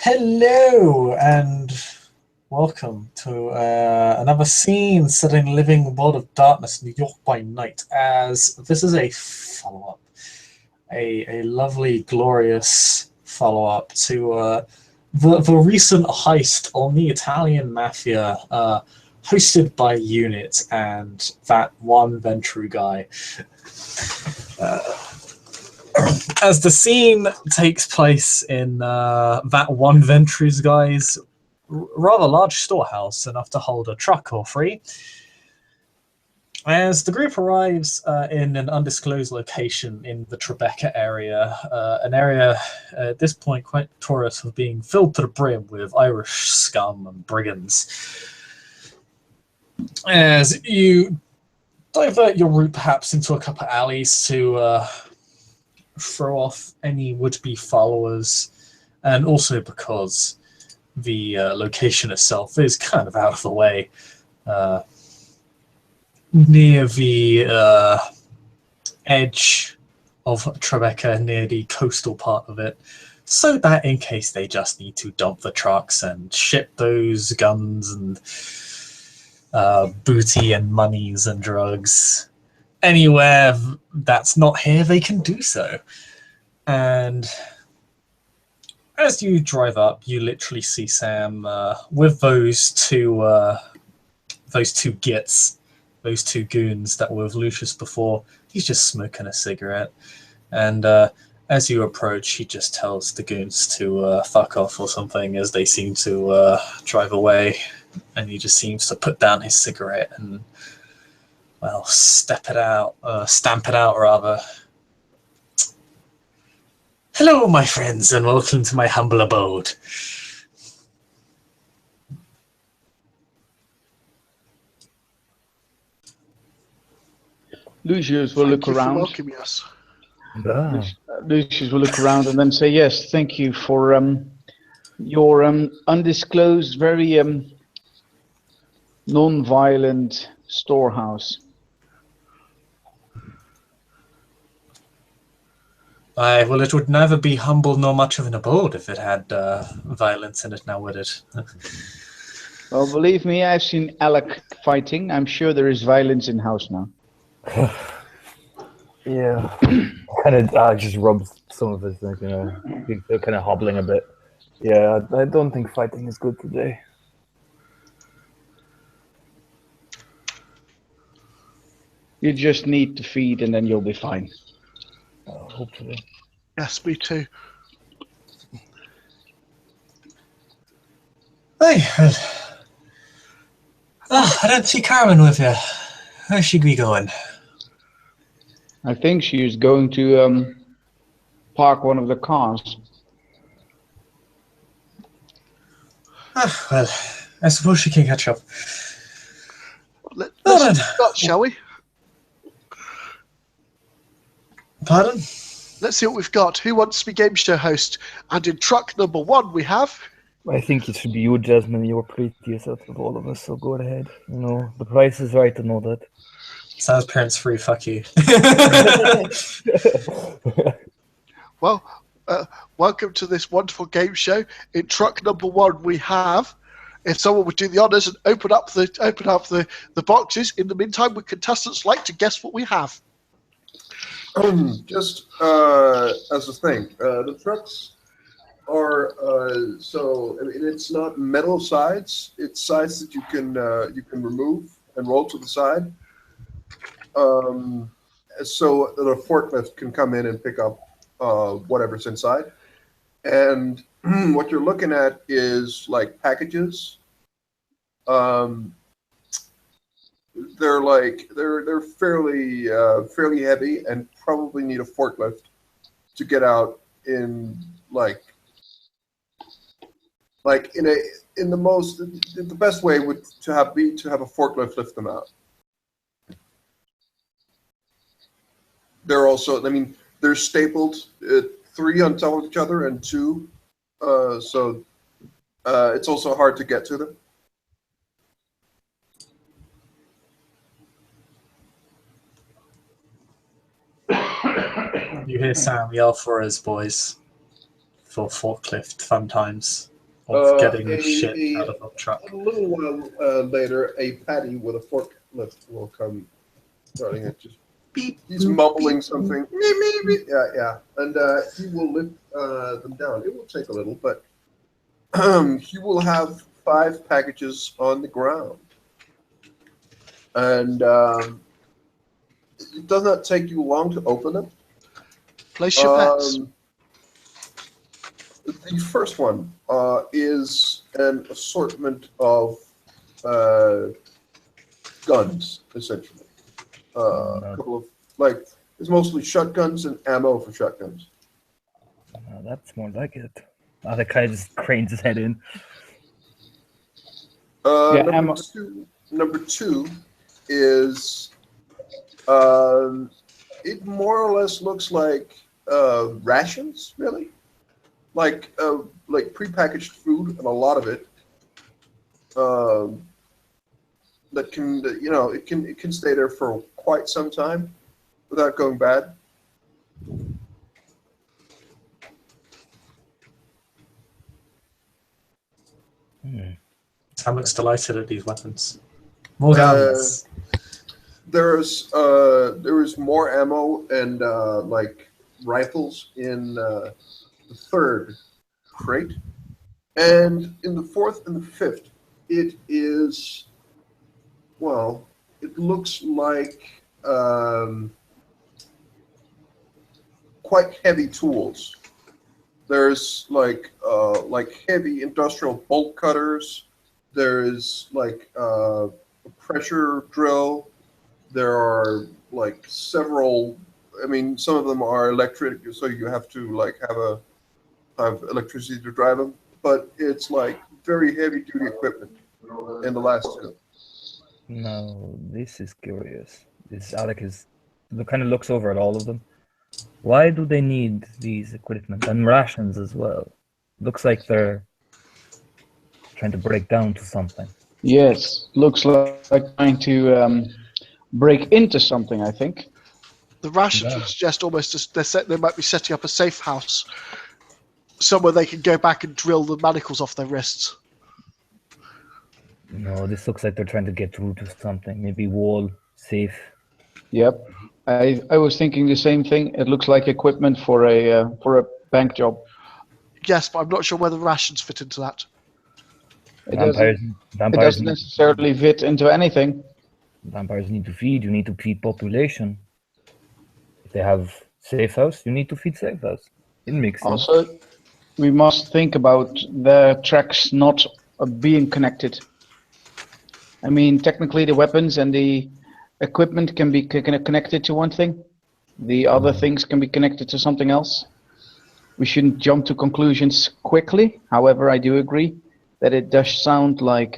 Hello and welcome to another scene set in Living World of Darkness, New York by Night, as this is a follow-up, a lovely, glorious follow-up to the recent heist on the Italian Mafia, hosted by Unit and that one Ventru guy. As the scene takes place in that one Ventru's guy's rather large storehouse, enough to hold a truck or three. As the group arrives in an undisclosed location in the Tribeca area, an area at this point quite notorious of being filled to the brim with Irish scum and brigands. As you divert your route perhaps into a couple of alleys to throw off any would-be followers, and also because the location itself is kind of out of the way, near the edge of Tribeca, near the coastal part of it, so that in case they just need to dump the trucks and ship those guns and booty and monies and drugs anywhere that's not here, they can do so. And as you drive up, you literally see Sam with those two gits, those two goons that were with Lucius before. He's just smoking a cigarette, and as you approach, he just tells the goons to fuck off or something as they seem to drive away, and he just seems to put down his cigarette and, well, stamp it out rather. Hello, my friends, and welcome to my humble abode. Lucius will look around. Welcome us. Lucius will look around and then say, "Yes, thank you for your undisclosed, very non-violent storehouse." Well, it would never be humble nor much of an abode if it had violence in it, now would it? Well, believe me, I've seen Alec fighting. I'm sure there is violence in house now. Yeah, kind of just rubs some of his, they're kind of hobbling a bit. Yeah, I don't think fighting is good today. You just need to feed and then you'll be fine. Hopefully. Yes, me too. Hey, I don't see Carmen with you. Where should we going? I think she is going to park one of the cars. Well, I suppose she can catch up. Let's start, shall we? Pardon? Let's see what we've got. Who wants to be game show host? And in truck number 1 we have... I think it should be you, Jasmine. You're prettiest out of all of us, so go ahead. You know, the price is right and all that. Sounds parents free, fuck you. Well, welcome to this wonderful game show. In truck number 1 we have... If someone would do the honours and open up the boxes. In the meantime, would contestants like to guess what we have? Just as a thing, the trucks are so. I mean, it's not metal sides; it's sides that you can remove and roll to the side, so that a forklift can come in and pick up whatever's inside. And what you're looking at is like packages. They're fairly heavy and probably need a forklift to get out in the best way would to have a forklift lift them out. They're also, I mean, they're stapled 3 on top of each other and 2, so it's also hard to get to them. You hear Sam yell for his boys for forklift fun times. of getting a- shit a- out of a truck. A little while later, a paddy with a forklift will come running. It just beep. He's mumbling something. Yeah. And he will lift them down. It will take a little, but he will have 5 packages on the ground. And it does not take you long to open them. Place your bets. The first one is an assortment of guns, essentially. A couple of, it's mostly shotguns and ammo for shotguns. That's more like it. Alec kind of just cranes his head in. Number two is it more or less looks like rations, really, like prepackaged food, and a lot of it that can it can stay there for quite some time without going bad. Sam looks delighted at these weapons. More guns. There is more ammo and rifles in the third crate, and in the fourth and the fifth, it is, well, it looks like quite heavy tools. There's like heavy industrial bolt cutters. There's a pressure drill. There are several. I mean, some of them are electric, so you have to have electricity to drive them. But it's very heavy duty equipment in the last two. No, this is curious. This Alec kind of looks over at all of them. Why do they need these equipment and rations as well? Looks like they're trying to break down to something. Yes, looks like trying to break into something, I think. The rations would suggest almost they might be setting up a safe house somewhere they can go back and drill the manacles off their wrists. No, this looks like they're trying to get through to something. Maybe wall, safe. Yep, I was thinking the same thing. It looks like equipment for a bank job. Yes, but I'm not sure whether rations fit into that. It Vampires doesn't necessarily fit into anything. Vampires need to feed. You need to feed population. If they have safe house, you need to feed safe house. It makes sense. Also, we must think about the tracks not being connected. I mean, technically, the weapons and the equipment can be connected to one thing. The other things can be connected to something else. We shouldn't jump to conclusions quickly. However, I do agree that it does sound like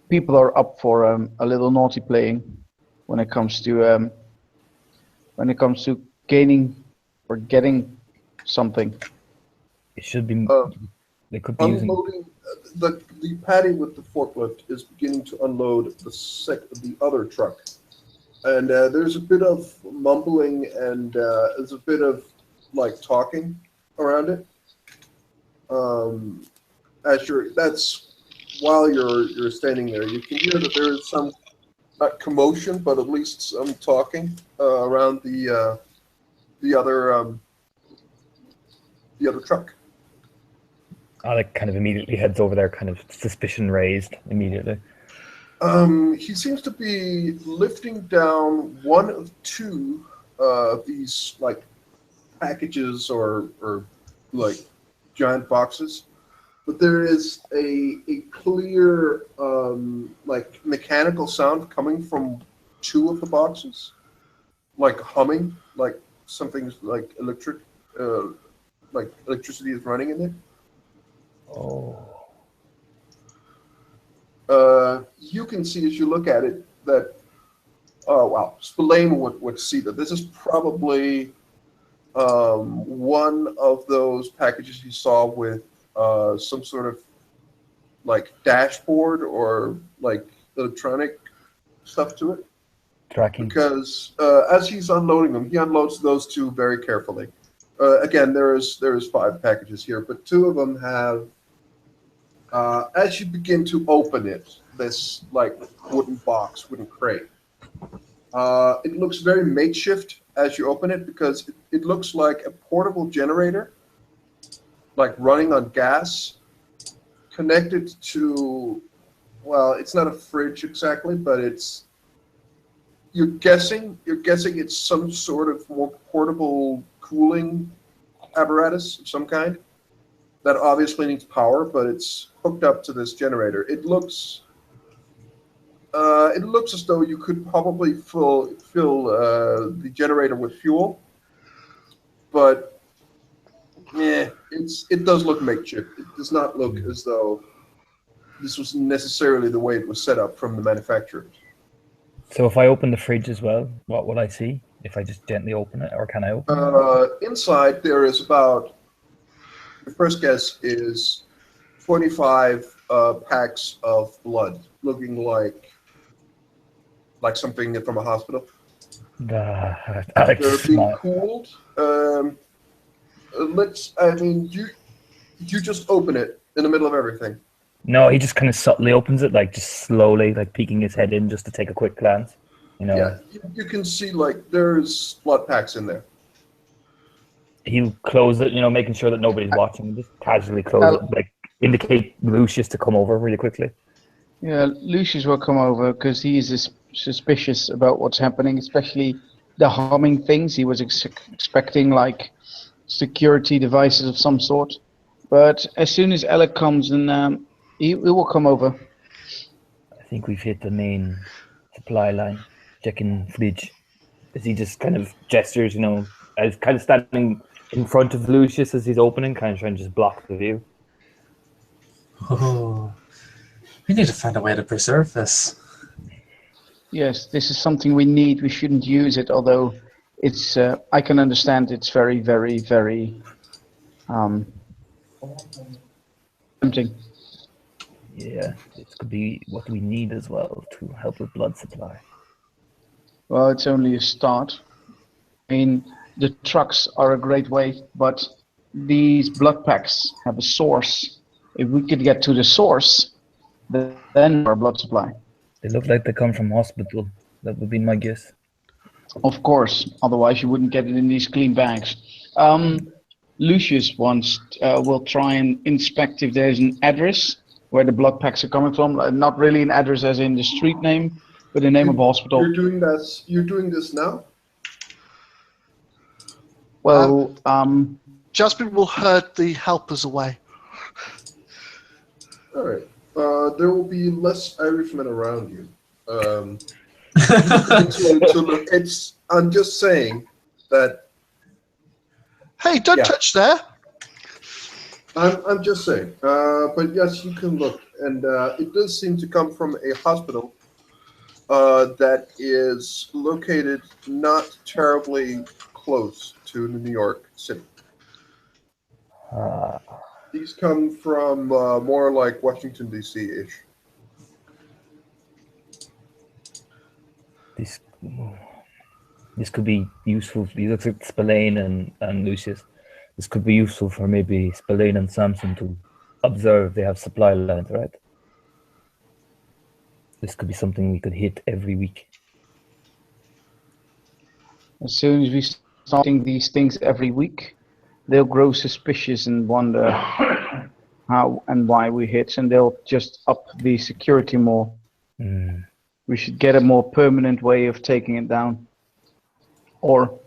people are up for a little naughty playing when it comes to gaining or getting something. It should be. They could be using. Unloading the paddy with the forklift is beginning to unload the other truck, and there's a bit of mumbling and there's a bit of talking around it. That's while you're standing there, you can hear that there is some not commotion, but at least some talking around the other truck. Alec kind of immediately heads over there, kind of suspicion raised immediately. He seems to be lifting down one of two of these packages or giant boxes, but there is a clear mechanical sound coming from two of the boxes, humming, something's electric, electricity is running in it. Oh. You can see as you look at it that, Spillane would see that this is probably one of those packages he saw with some sort of dashboard or electronic stuff to it. Tracking. Because as he's unloading them, he unloads those two very carefully. Again, there's 5 packages here, but 2 of them have. As you begin to open it, this like wooden box, wooden crate, it looks very makeshift as you open it because it looks like a portable generator, like running on gas, connected to. Well, it's not a fridge exactly, but it's. You're guessing it's some sort of more portable cooling apparatus of some kind that obviously needs power, but it's hooked up to this generator. It looks as though you could probably fill the generator with fuel, but it does look makeshift. It does not look as though this was necessarily the way it was set up from the manufacturer. So if I open the fridge as well, what will I see? If I just gently open it, or can I open it? Inside there is about, the first guess is 25 packs of blood, looking like something from a hospital. Alex, They're being no. cooled. You just open it in the middle of everything. No, he just kind of subtly opens it, like just slowly, like peeking his head in just to take a quick glance. You know, Yeah, you can see like there's blood packs in there. he'll close it, making sure that nobody's watching. Just casually close it, like indicate Lucius to come over really quickly. Yeah, Lucius will come over because he is suspicious about what's happening, especially the humming things. He was expecting like security devices of some sort. But as soon as Alec comes, and he will come over. I think we've hit the main supply line. Checking fridge. As he just kind of gestures, as kind of standing in front of Lucius as he's opening, kind of trying to just block the view. Oh, we need to find a way to preserve this. Yes, this is something we need. We shouldn't use it, although it's. I can understand it's very, very, very tempting. Yeah, this could be what we need as well to help with blood supply. Well, it's only a start. I mean, the trucks are a great way, but these blood packs have a source. If we could get to the source, then our blood supply. They look like they come from hospital. That would be my guess. Of course, otherwise you wouldn't get it in these clean bags. Lucius will try and inspect if there's an address where the blood packs are coming from. Not really an address as in the street name, but the name of a hospital. You're doing this now? Well, Jasmine will herd the helpers away. All right. There will be less Irishmen around you. I'm just saying that. Hey, don't touch there. I'm just saying. But yes, you can look, and it does seem to come from a hospital that is located not terribly close to New York City. These come from more like Washington, D.C.-ish. This could be useful. He looks at Spillane and Lucius. This could be useful for maybe Spillane and Samson to observe. They have supply lines, right? This could be something we could hit every week. as soon as we start doing these things every week, they'll grow suspicious and wonder how and why we hit, and they'll just up the security more. We should get a more permanent way of taking it down, or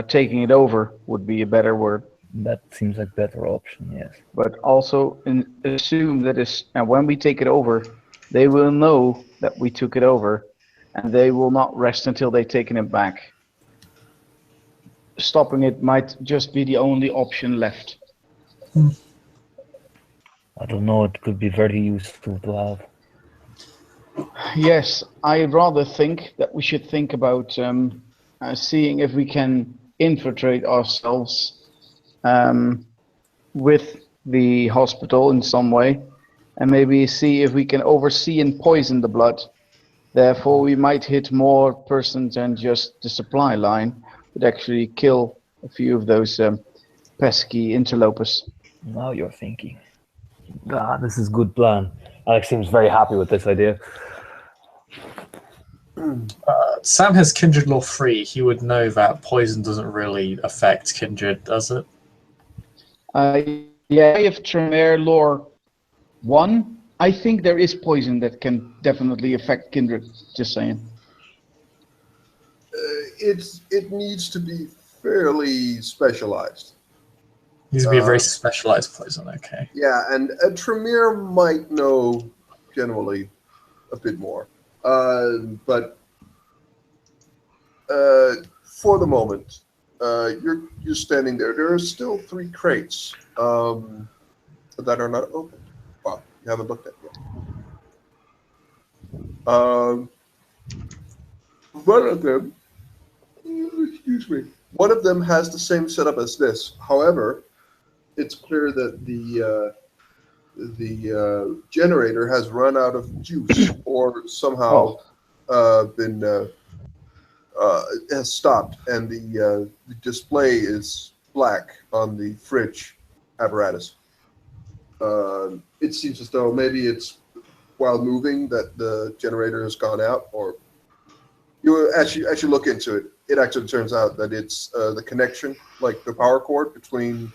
taking it over would be a better word. That seems like better option, yes. But also assume that when we take it over, they will know that we took it over, and they will not rest until they've taken it back. Stopping it might just be the only option left. I don't know, it could be very useful to have. Yes, I rather think that we should think about seeing if we can infiltrate ourselves with the hospital in some way, and maybe see if we can oversee and poison the blood. Therefore, we might hit more persons than just the supply line, but actually kill a few of those pesky interlopers. Now you're thinking. Ah, this is good plan. Alex seems very happy with this idea. Sam has Kindred Law 3. He would know that poison doesn't really affect Kindred, does it? Yeah, if Tremere Lore 1, I think there is poison that can definitely affect Kindred, just saying. It needs to be fairly specialized. Needs to be a very specialized poison, okay. Yeah, and Tremere might know generally a bit more. But for the moment, you're standing there. There are still 3 crates that are not opened. Well, you haven't looked at yet. One of them, excuse me, one of them has the same setup as this. However, it's clear that the generator has run out of juice or somehow has stopped, and the display is black on the fridge apparatus. It seems as though maybe it's while moving that the generator has gone out, or you actually look into it. It actually turns out that it's the connection, like the power cord between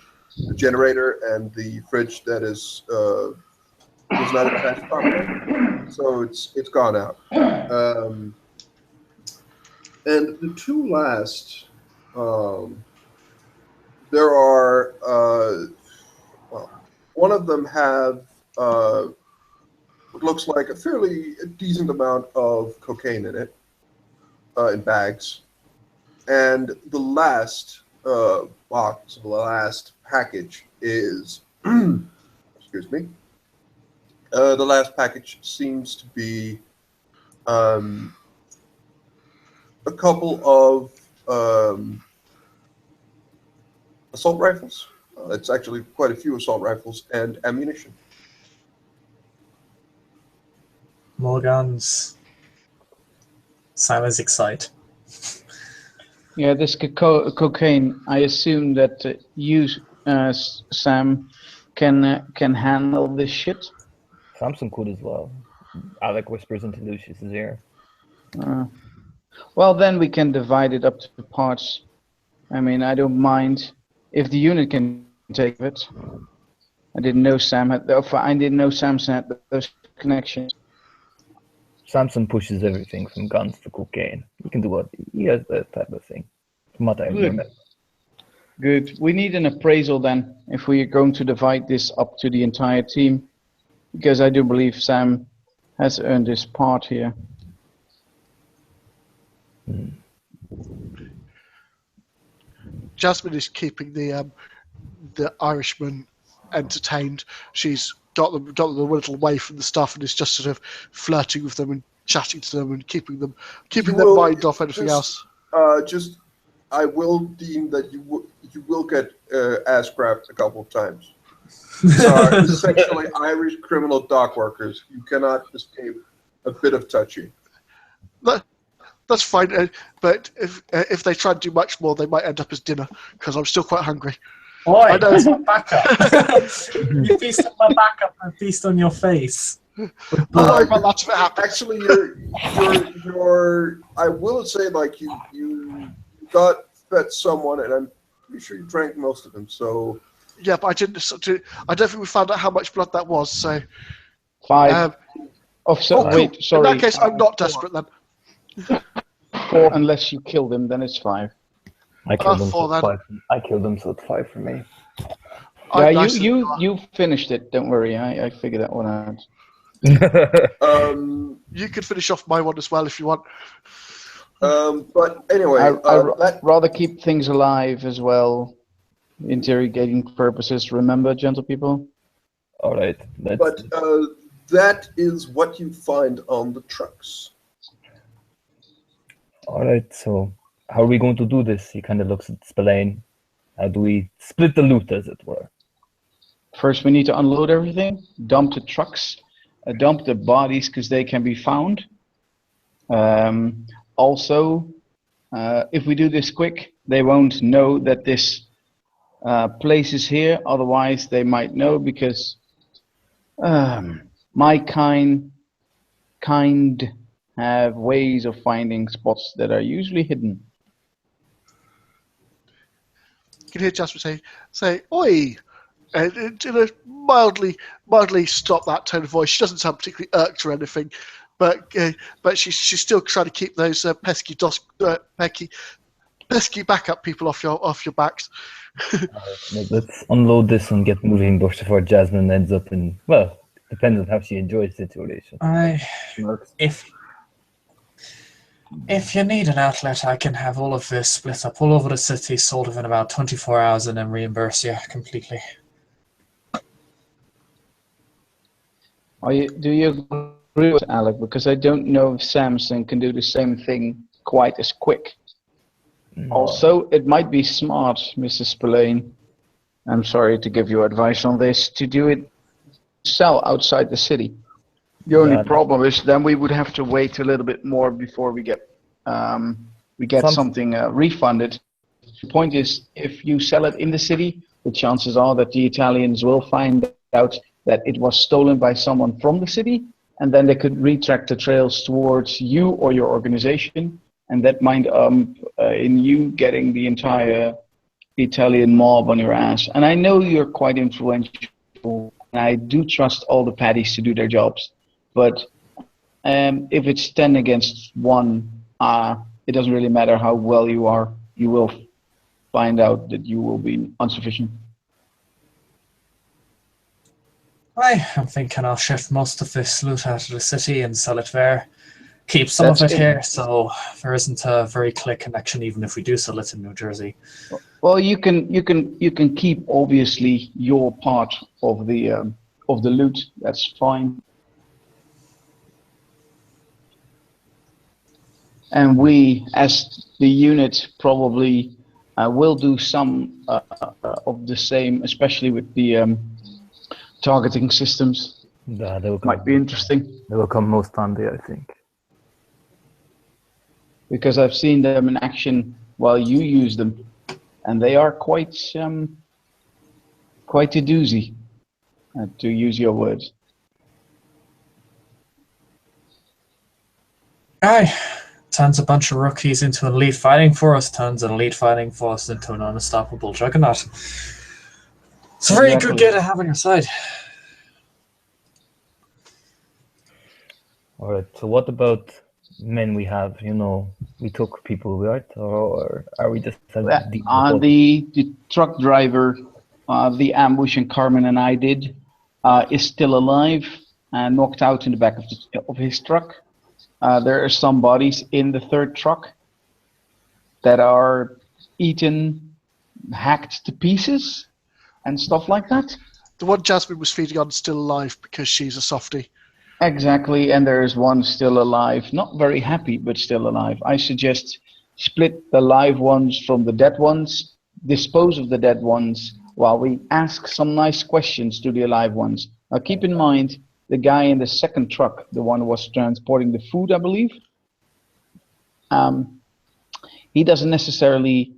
the generator and the fridge that is not attached properly. So it's gone out. And the 2 last, there are, well, one of them have what looks like a fairly decent amount of cocaine in it, in bags. And the last box, the last package is, excuse me, the last package seems to be a couple of assault rifles. It's actually quite a few assault rifles and ammunition. More guns. Sam is excited. Yeah, this cocaine, I assume that you, Sam, can handle this shit. Samson could as well. Alec whispers into Lucius's ear. Well, then we can divide it up to parts. I mean, I don't mind if the unit can take it. I didn't know Sam had those connections. Samson pushes everything from guns to cocaine. He can do what he has, that type of thing. From what I remember. Good. We need an appraisal then, if we are going to divide this up to the entire team, because I do believe Sam has earned his part here. Jasmine is keeping the Irishman entertained. She's got them a little away from the stuff and is just sort of flirting with them and chatting to them and keeping their mind off anything else. I will deem that you will get ass grabbed a couple of times. Essentially Irish criminal dock workers. You cannot escape a bit of touching. That's fine, but if they try and do much more, they might end up as dinner, because I'm still quite hungry. Boy, that's my backup. You feast on my backup and feast on your face. Actually, you're. I will say, like you got fed someone, and I'm pretty sure you drank most of them. So yeah, but I didn't. I don't think we found out how much blood that was. So 5. Wait, sorry. In that case, I'm not desperate then. 4, unless you kill them, then it's 5. I killed them, 4 so it's 5. I killed them, so it's 5 for me. Yeah, you finished it. Don't worry. I figured that one out. You could finish off my one as well if you want. But anyway, I'd rather keep things alive as well, interrogating purposes. Remember, gentle people. All right. But that is what you find on the trucks. All right. So how are we going to do this? He kind of looks at Spillane. How do we split the loot, as it were? First, we need to unload everything, dump the trucks, dump the bodies because they can be found. Also, if we do this quick, they won't know that this place is here. Otherwise, they might know because my kind have ways of finding spots that are usually hidden. You can hear Jasper say, "Oi," and in a mildly stop that tone of voice. She doesn't sound particularly irked or anything, but she's still trying to keep those pesky backup people off your backs. Let's unload this and get moving before Jasmine ends up in, well, depends on how she enjoys the situation. If you need an outlet, I can have all of this split up all over the city, sold within about 24 hours, and then reimburse you completely. Do you agree with Alec? Because I don't know if Samsung can do the same thing quite as quick. No. Also, it might be smart, Mrs. Spillane, I'm sorry to give you advice on this, to do it sell outside the city. The only problem is then we would have to wait a little bit more before we get something refunded. The point is, if you sell it in the city, the chances are that the Italians will find out that it was stolen by someone from the city, and then they could retract the trails towards you or your organization, and that might in you getting the entire Italian mob on your ass. And I know you're quite influential, and I do trust all the paddies to do their jobs. But if it's 10 against 1, it doesn't really matter how well you are. You will find out that you will be insufficient. I'm thinking I'll shift most of this loot out of the city and sell it there. Keep some of it here, so there isn't a very clear connection, even if we do sell it in New Jersey. Well, you can keep obviously your part of the loot. That's fine. And we, as the unit, probably will do some of the same, especially with the targeting systems. Yeah, they will come, might be interesting. They will come most handy, I think. Because I've seen them in action while you use them, and they are quite a doozy, to use your words. Aye. Turns a bunch of rookies into an elite fighting force, turns an elite fighting force into an unstoppable juggernaut. It's a very good gear to have on your side. Alright, so what about men we have? You know, we took people, right? Or are we just... the truck driver, the ambush and Carmen and I did, is still alive and knocked out in the back of his truck. There are some bodies in the third truck that are eaten, hacked to pieces, and stuff like that. The one Jasmine was feeding on is still alive because she's a softie. Exactly, and there is one still alive. Not very happy, but still alive. I suggest split the live ones from the dead ones, dispose of the dead ones, while we ask some nice questions to the alive ones. Now keep in mind, the guy in the second truck, the one who was transporting the food, I believe, he doesn't necessarily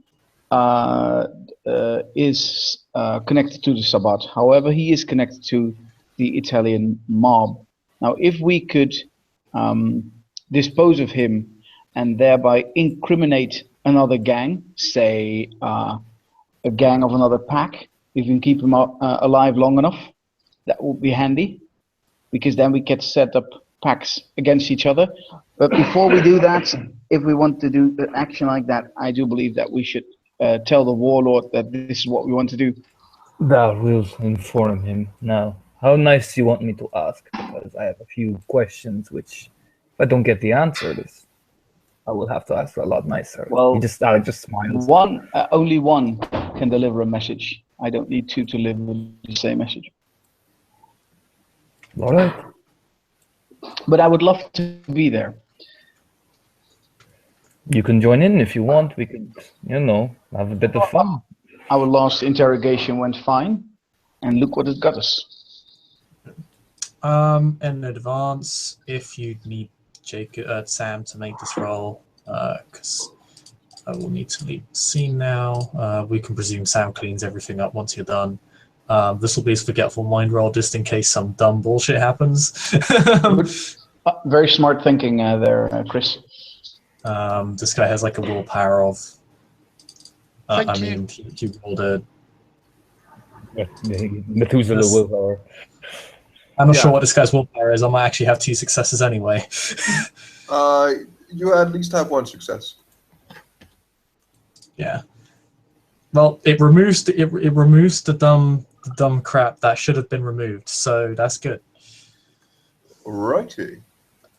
is connected to the Sabbat. However, he is connected to the Italian mob. Now, if we could dispose of him and thereby incriminate another gang, say a gang of another pack, if we can keep him alive long enough, that would be handy. Because then we can set up packs against each other. But before we do that, if we want to do an action like that, I do believe that we should tell the warlord that this is what we want to do. That will inform him now. How nice do you want me to ask? Because I have a few questions which, if I don't get the answer, I will have to ask a lot nicer. Well, Alec just smiles. Only one can deliver a message. I don't need two to deliver the same message. All right. But I would love to be there. You can join in if you want. We could, have a bit of fun. Our last interrogation went fine, and look what it got us. In advance, if you need Sam to make this roll, because I will need to leave the scene now. We can presume Sam cleans everything up once you're done. This will be his forgetful mind roll just in case some dumb bullshit happens. Very smart thinking there, Chris. This guy has like a willpower of. Thank you. He rolled a. Methuselah Yes. willpower. I'm not Yeah. sure what this guy's willpower is. I might actually have 2 successes anyway. You at least have 1 success. Yeah. Well, it removes the dumb crap that should have been removed, so that's good. Righty.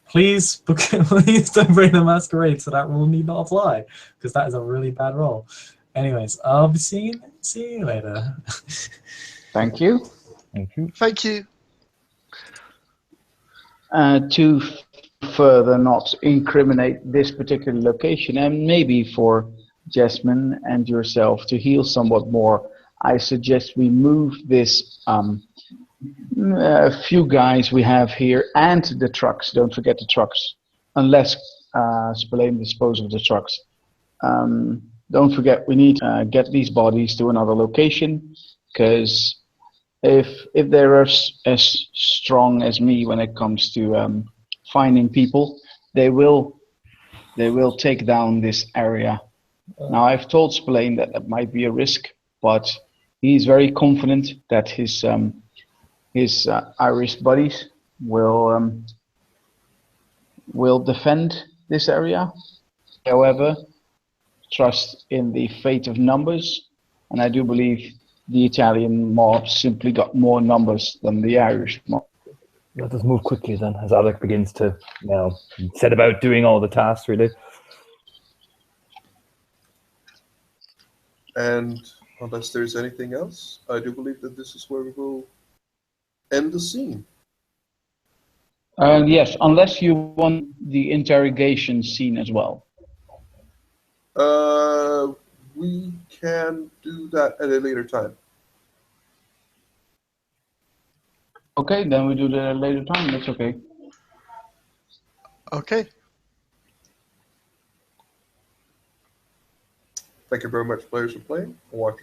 Please don't bring the masquerade, so that rule need not apply, because that is a really bad roll. Anyways, I'll be seeing you later. Thank you. Thank you. Thank you. To further not incriminate this particular location, and maybe for Jasmine and yourself to heal somewhat more, I suggest we move this few guys we have here and the trucks. Don't forget the trucks, unless Spillane dispose of the trucks. Don't forget, we need to get these bodies to another location, because if they're as strong as me when it comes to finding people, they will take down this area. Now, I've told Spillane that might be a risk, but he's very confident that his Irish buddies will defend this area. However, trust in the fate of numbers, and I do believe the Italian mob simply got more numbers than the Irish mob. Let us move quickly then, as Alec begins to set about doing all the tasks, really. And unless there's anything else, I do believe that this is where we will end the scene. Yes, unless you want the interrogation scene as well. We can do that at a later time. Okay, then we do that at a later time. That's okay. Okay. Thank you very much, players, for playing. I'll watch